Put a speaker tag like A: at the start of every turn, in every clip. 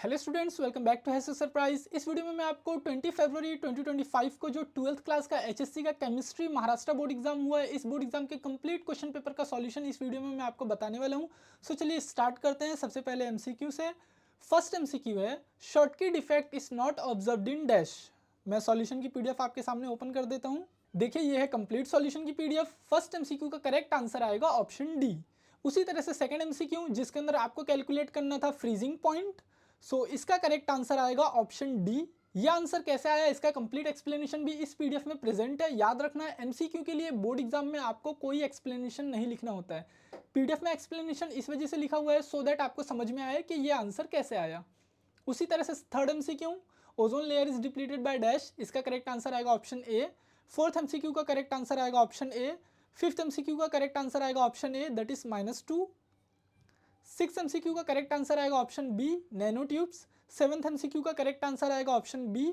A: Hello students, welcome back to हैसो surprise. इस video में मैं आपको 20 फरवरी 2025 को जो 12th क्लास का एचएससी का केमिस्ट्री महाराष्ट्र बोर्ड एग्जाम हुआ है, इस बोर्ड एग्जाम के कंप्लीट क्वेश्चन पेपर का सॉल्यूशन इस वीडियो में मैं आपको बताने वाला हूं। सो चलिए स्टार्ट करते हैं। सबसे पहले एमसीक्यू से। फर्स्ट एमसीक्यू है, Schottky defect is not observed in dash. मैं सॉल्यूशन की पीडीएफ आपके सामने ओपन कर देता हूँ। देखिए ये है कंप्लीट सॉल्यूशन की पीडीएफ। फर्स्ट एमसीक्यू का करेक्ट आंसर आएगा ऑप्शन डी। उसी तरह से सेकंड एमसीक्यू, जिसके अंदर आपको कैलकुलेट करना था फ्रीजिंग पॉइंट, सो इसका करेक्ट आंसर आएगा ऑप्शन डी। ये आंसर कैसे आया, इसका कंप्लीट एक्सप्लेनेशन भी इस पीडीएफ में प्रेजेंट है। याद रखना है, एमसीक्यू के लिए बोर्ड एग्जाम में आपको कोई एक्सप्लेनेशन नहीं लिखना होता है। पीडीएफ में एक्सप्लेनेशन इस वजह से लिखा हुआ है सो दैट आपको समझ में आए कि ये आंसर कैसे आया। उसी तरह से third MCQ, ozone layer is depleted by dash, इसका करेक्ट आंसर आएगा ऑप्शन ए। फोर्थ एमसीक्यू का करेक्ट आंसर आएगा ऑप्शन ए। फिफ्थ एमसीक्यू का करेक्ट आंसर आएगा option A, that is -2। Six MCQ का करेक्ट आंसर आएगा option B, nano tubes. Seventh MCQ का correct answer आएगा ऑप्शन बी।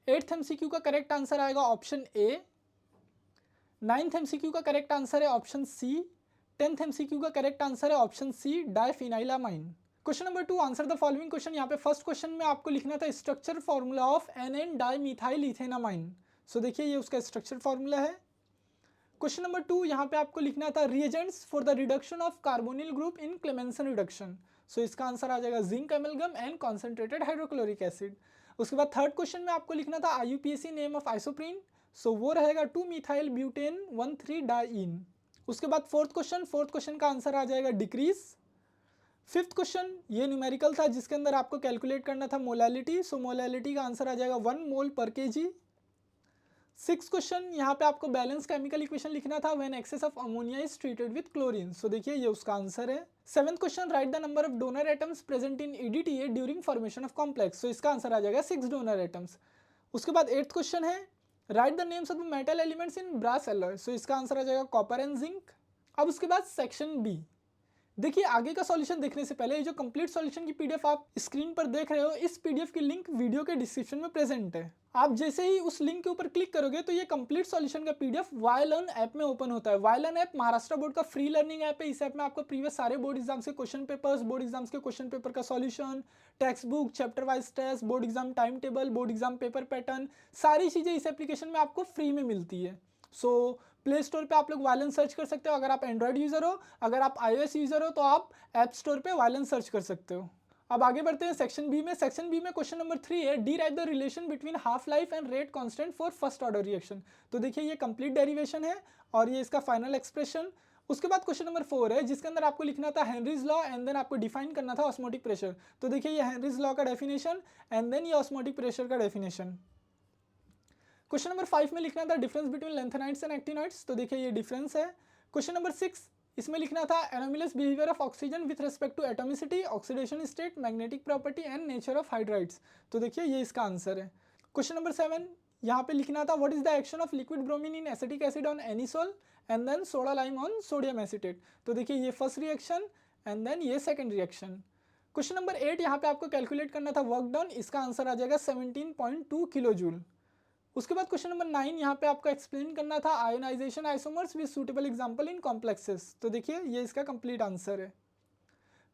A: एट्थ एमसीक्यू का correct answer आएगा ऑप्शन ए। नाइन्थ एमसीक्यू का correct answer है ऑप्शन सी। Tenth MCQ का correct answer है option C, diphenylamine. Question number 2, answer the following question. यहाँ पे फर्स्ट क्वेश्चन में आपको लिखना था structure formula of N dimethyl ethanamine. So देखिए ये उसका स्ट्रक्चर फॉर्मूला है। क्वेश्चन नंबर 2, यहाँ पे आपको लिखना था reagents for the reduction of carbonyl group in Clemmensen reduction. So इसका आंसर आ जाएगा zinc amalgam and concentrated hydrochloric acid. उसके बाद थर्ड क्वेश्चन में आपको लिखना था आईयूपीएसी नेम ऑफ आइसोप्रीन। सो वो रहेगा 2 मिथाइल ब्यूटेन 1,3 डाइन। उसके बाद फोर्थ क्वेश्चन का आंसर आ जाएगा डिक्रीज। फिफ्थ क्वेश्चन ये न्यूमेरिकल था, जिसके अंदर आपको कैलकुलेट करना था मोलैलिटी। सो मोलैलिटी का आंसर आ जाएगा 1 मोल पर केजी। सिक्स क्वेश्चन, यहाँ पे आपको बैलेंस केमिकल इक्वेशन लिखना था when excess of ammonia is treated with chlorine. So देखिए ये उसका आंसर है। Seventh question, write the number of donor atoms present in EDTA during formation of complex. So इसका आंसर आ जाएगा 6 डोनर एटम्स। उसके बाद एट्थ क्वेश्चन है, write the names of the metal elements in brass alloy. So इसका answer आ जाएगा copper and zinc. अब उसके बाद सेक्शन बी। देखिए आगे का सॉल्यूशन देखने से पहले ये जो कंप्लीट सॉल्यूशन की पीडीएफ आप स्क्रीन पर देख रहे हो, इस पीडीएफ की लिंक वीडियो के डिस्क्रिप्शन में प्रेजेंट है। आप जैसे ही उस लिंक के ऊपर क्लिक करोगे तो ये कंप्लीट सॉल्यूशन का पीडीएफ वायलर्न ऐप में ओपन होता है। वायलर्न ऐप महाराष्ट्र बोर्ड का फ्री लर्निंग ऐप है। इस ऐप में आपको प्रीवियस सारे बोर्ड एग्जाम्स के क्वेश्चन पेपर्स, बोर्ड एग्जाम्स के क्वेश्चन पेपर का solution, textbook, chapter wise test, board exam time table, board exam paper pattern, सारी चीजें इस एप्लीकेशन में आपको फ्री में मिलती है। सो प्ले स्टोर पे आप लोग वायलन सर्च कर सकते हो अगर आप एंड्रॉयड यूजर हो। अगर आप iOS यूजर हो तो आप ऐप स्टोर पे वायलन सर्च कर सकते हो। अब आगे बढ़ते हैं सेक्शन बी में। सेक्शन बी में क्वेश्चन नंबर 3 है, derive the relation between half life and rate constant for first order reaction. तो देखिए ये कंप्लीट डेरिवेशन है और ये इसका फाइनल एक्सप्रेशन। उसके बाद क्वेश्चन नंबर 4 है, जिसके अंदर आपको लिखना था हेनरीज लॉ एंड देन आपको डिफाइन करना था ऑस्मोटिक प्रेशर। तो देखिए ये हेनरीज लॉ का डेफिनेशन एंड देन ये ऑस्मोटिक प्रेशर का डेफिनेशन। क्वेश्चन नंबर 5 में लिखना था difference between lanthanides and actinoids. तो देखिए ये डिफरेंस है। क्वेश्चन नंबर 6, इसमें लिखना था anomalous behaviour of oxygen with respect to atomicity, oxidation state, magnetic property and nature of hydrides. तो देखिए ये इसका आंसर है। क्वेश्चन नंबर 7, यहाँ पे लिखना था what is the action of liquid bromine in acetic acid on anisole and then soda lime on sodium acetate. तो देखिए ये फर्स्ट रिएक्शन एंड देन ये सेकंड रिएक्शन। क्वेश्चन नंबर 8, यहाँ पे आपको कैलकुलेट करना था वर्क डन। इसका आंसर आ जाएगा 17.2 किलो जूल। उसके बाद क्वेश्चन नंबर 9, यहाँ पे आपको एक्सप्लेन करना था ionization isomers with suitable example in complexes. तो देखिए ये इसका कंप्लीट आंसर है।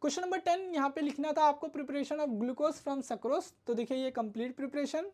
A: क्वेश्चन नंबर 10, यहाँ पे लिखना था आपको preparation of glucose from sucrose. तो देखिए ये कंप्लीट प्रिपरेशन।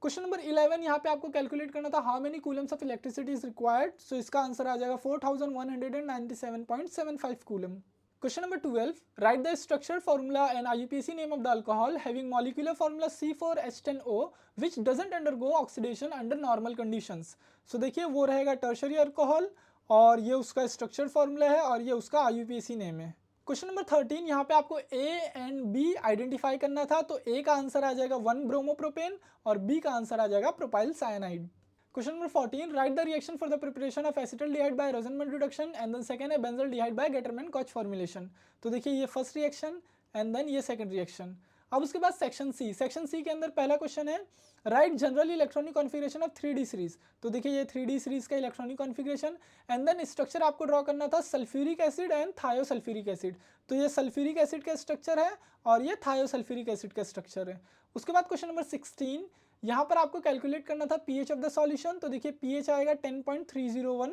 A: क्वेश्चन नंबर 11, यहाँ पे आपको कैलकुलेट करना था how many coulombs of electricity is required. So इसका आंसर आ जाएगा 4197.75 coulomb. Question number 12, write the structure formula and IUPAC name of the alcohol having molecular formula C4H10O which doesn't undergo oxidation under normal conditions. So देखिए वो रहेगा tertiary alcohol और ये उसका structure formula है और ये उसका IUPAC नेम है। क्वेश्चन नंबर 13, यहाँ पे आपको A एंड B आइडेंटिफाई करना था। तो A का आंसर आ जाएगा 1 ब्रोमोप्रोपेन और B का आंसर आ जाएगा propyl cyanide. Question number 14, write the reaction for the preparation of acetaldehyde by Rosenmund reduction and then second है benzaldehyde by Getterman-Koch formulation। तो देखिए ये फर्स्ट रिएक्शन एंड देन ये सेकंड रिएक्शन। अब उसके बाद सेक्शन सी। सेक्शन सी के अंदर पहला क्वेश्चन है, write general electronic configuration of 3D series. तो देखिए ये 3D सीरीज का electronic configuration and then structure आपको ड्रॉ करना था sulphuric acid and thiosulphuric acid. तो ये सल्फ्यूरिक एसिड का स्ट्रक्चर है और ये थायोसल्फ्यूरिक एसिड का स्ट्रक्चर है। उसके बाद क्वेश्चन नंबर 16, यहाँ पर आपको कैलकुलेट करना था पीएच ऑफ द सॉल्यूशन। तो देखिए पीएच आएगा 10.301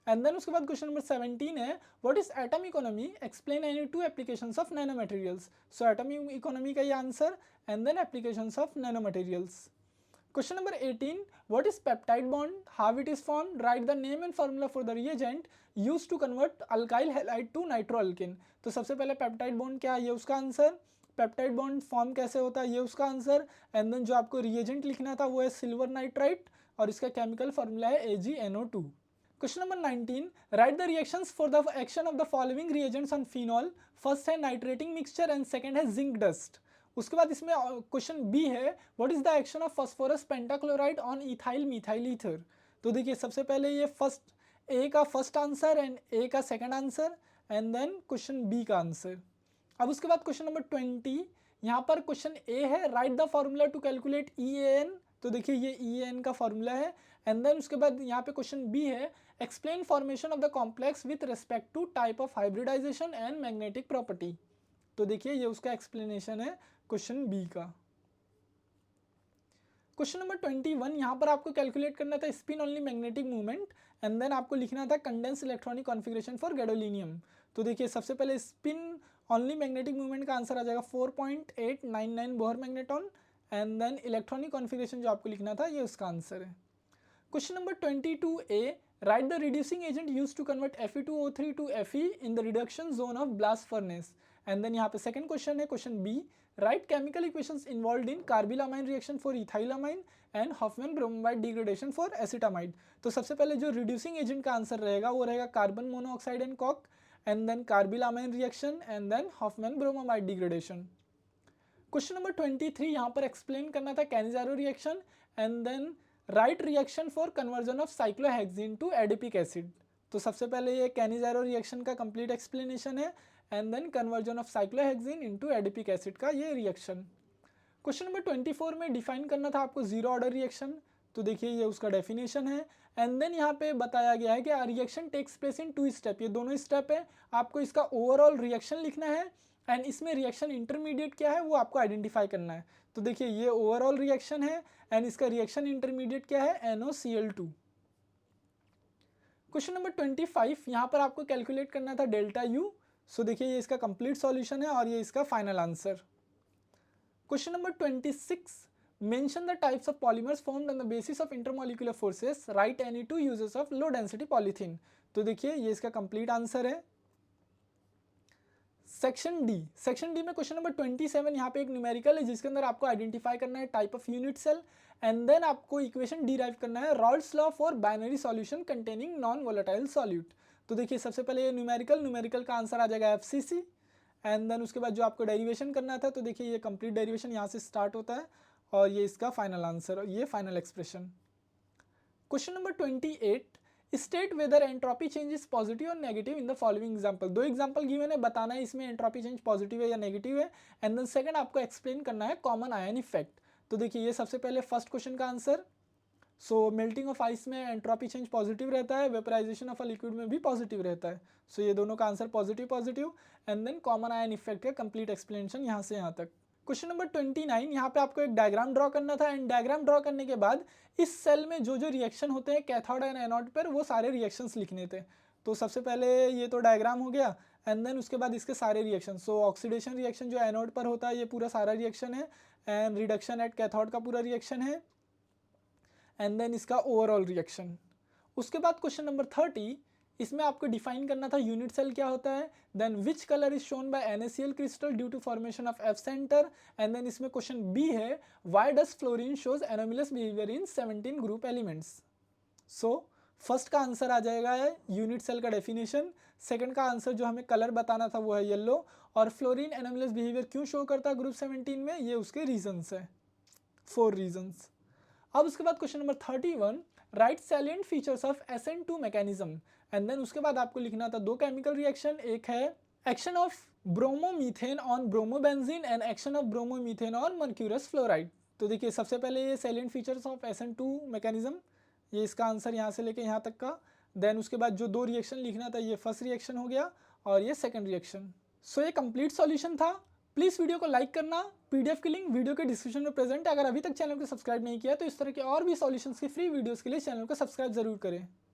A: एंड देन उसके बाद क्वेश्चन नंबर 17 है what is atom economy, explain any two applications of nano materials. So atom economy का ये answer and then applications of nano materials. Question number 18, what is peptide bond, how it is formed, write the name and formula for the reagent used to convert alkyl halide to nitroalkane। तो सबसे पहले peptide bond क्या है, ये उसका answer, peptide bond form कैसे होता है, ये उसका आंसर, एंड देन जो आपको रिएजेंट लिखना था वो है सिल्वर नाइट्राइट और इसका केमिकल फॉर्मूला है AgNO2। Question number 19, right the reactions for the action of the following reagents on phenol, first है नाइट्रेटिंग मिक्सचर एंड सेकंड है जिंक डस्ट। उसके बाद इसमें क्वेश्चन बी है what is the action of phosphorus pentachloride on ethyl methyl ether. तो देखिए सबसे पहले ये ए का फर्स्ट आंसर एंड ए का second answer and then question B का आंसर। अब उसके बाद क्वेश्चन नंबर 20, यहाँ पर क्वेश्चन ए है write the formula to calculate EAN। तो देखिए ये EAN का फॉर्मूला है एंड देन उसके बाद यहाँ पे क्वेश्चन बी है explain formation of the complex with respect to type of hybridization and magnetic property. तो देखिए ये उसका एक्सप्लेनेशन है क्वेश्चन बी का। क्वेश्चन नंबर 21, यहाँ पर आपको कैलकुलेट करना था spin only magnetic movement and then आपको लिखना था condense electronic configuration for gadolinium. तो देखिए सबसे पहले स्पिन ओनली मैग्नेटिक मूवमेंट का आंसर आ जाएगा 4.899 Bohr magneton and then electronic configuration जो आपको लिखना था ये उसका आंसर है। Question number 22A, write the reducing agent use to convert Fe2O3 to Fe in the reduction zone of blast furnace. And then यहाँ पे सेकंड क्वेश्चन है question B, write chemical equations involved in carbylamine reaction for ethylamine and Hofmann bromide degradation for acetamide. तो सबसे पहले जो reducing agent का answer रहेगा वो रहेगा कार्बन मोनोऑक्साइड एंड कॉक and then carbylamine reaction and then Hofmann bromide degradation. Question number 23, यहाँ पर एक्सप्लेन करना था Cannizzaro reaction and then write reaction for conversion of cyclohexene to adipic acid. तो सबसे पहले ये कैनिजारो रिएक्शन का कंप्लीट एक्सप्लेनेशन है and then conversion of cyclohexene into adipic acid का ये रिएक्शन। क्वेश्चन नंबर 24 में डिफाइन करना था आपको जीरो ऑर्डर रिएक्शन। तो देखिए ये उसका डेफिनेशन है एंड देन यहाँ पे बताया गया है कि reaction takes place in 2 step, ये दोनों स्टेप है, आपको इसका ओवरऑल रिएक्शन लिखना है एंड इसमें रिएक्शन इंटरमीडिएट क्या है वो आपको आइडेंटिफाई करना है। तो देखिए ये ओवरऑल रिएक्शन है एंड इसका रिएक्शन इंटरमीडिएट क्या है NOCl2। क्वेश्चन नंबर 25, यहाँ पर आपको कैलकुलेट करना था डेल्टा यू। सो देखिए ये इसका कंप्लीट सॉल्यूशन है और ये इसका final answer. Question number 26, mention the types of polymers formed on the basis of intermolecular forces, right any two uses of low density polythene. तो देखिए ये इसका कंप्लीट आंसर है। सेक्शन डी में क्वेश्चन नंबर 27, यहाँ पे एक न्यूमेरिकल है जिसके अंदर आपको आइडेंटिफाई करना है type of unit cell and then आपको इक्वेशन डिराइव करना है Raoult's law for binary solution containing non volatile solute. तो देखिए सबसे पहले ये न्यूमेरिकल का आंसर आ जाएगा FCC एंड देन उसके बाद जो आपको डेरिवेशन करना था तो देखिए ये कंप्लीट डेरिवेशन यहाँ से स्टार्ट होता है और ये इसका फाइनल आंसर और ये final expression. Question number 28, state whether entropy change is positive और negative in the following example. 2 example given है, बताना है इसमें एंट्रोपी चेंज पॉजिटिव है या नेगेटिव है एंड देन सेकंड आपको एक्सप्लेन करना है कॉमन आयन इफेक्ट। तो देखिए ये सबसे पहले फर्स्ट क्वेश्चन का answer. So melting of ice में एंट्रोपी चेंज पॉजिटिव रहता है, वेपराइजेशन ऑफ अ लिक्विड में भी पॉजिटिव रहता है। सो ये दोनों का answer positive and then common ion effect का कंप्लीट एक्सप्लेनेशन यहाँ से यहाँ तक। क्वेश्चन नंबर 29, यहाँ पे आपको एक डायग्राम ड्रॉ करना था एंड डायग्राम ड्रॉ करने के बाद इस सेल में जो जो रिएक्शन होते हैं कैथोड एंड एनोड पर वो सारे रिएक्शंस लिखने थे। तो सबसे पहले ये तो डायग्राम हो गया एंड देन उसके बाद इसके सारे रिएक्शन। सो ऑक्सीडेशन रिएक्शन जो एनोड पर होता है ये पूरा सारा रिएक्शन है एंड रिडक्शन एट कैथोड का पूरा रिएक्शन है एंड देन इसका ओवरऑल रिएक्शन। उसके बाद क्वेश्चन नंबर 30, इसमें आपको डिफाइन करना था यूनिट सेल क्या होता है, then which colour is shown by NaCl crystal due to formation of F centre and then इसमें क्वेश्चन बी है why does fluorine shows anomalous behaviour in 17 group elements. So first का answer आ जाएगा unit cell का definition, second का answer जो हमें colour बताना था वो है येलो और फ्लोरीन एनोमलस बिहेवियर क्यों शो करता है ग्रुप 17 में, ये उसके रीजंस है, 4 रीजंस। अब उसके बाद question number 31, write salient features of SN2 mechanism and then उसके बाद आपको लिखना था 2 केमिकल रिएक्शन, एक है action of bromomethane on bromobenzene and action of bromomethane on mercurous fluoride. तो देखिए सबसे पहले ये salient features of SN2 mechanism, ये इसका आंसर यहाँ से लेके यहाँ तक का। देन उसके बाद जो 2 रिएक्शन लिखना था ये फर्स्ट रिएक्शन हो गया और ये सेकंड रिएक्शन। सो ये कंप्लीट सॉल्यूशन था। प्लीज़ वीडियो को लाइक करना, PDF की लिंक वीडियो के डिस्क्रिप्शन में प्रेजेंट है। अगर अभी तक चैनल को सब्सक्राइब नहीं किया तो इस तरह के और भी सॉल्यूशंस के फ्री वीडियोस के लिए चैनल को सब्सक्राइब जरूर करें।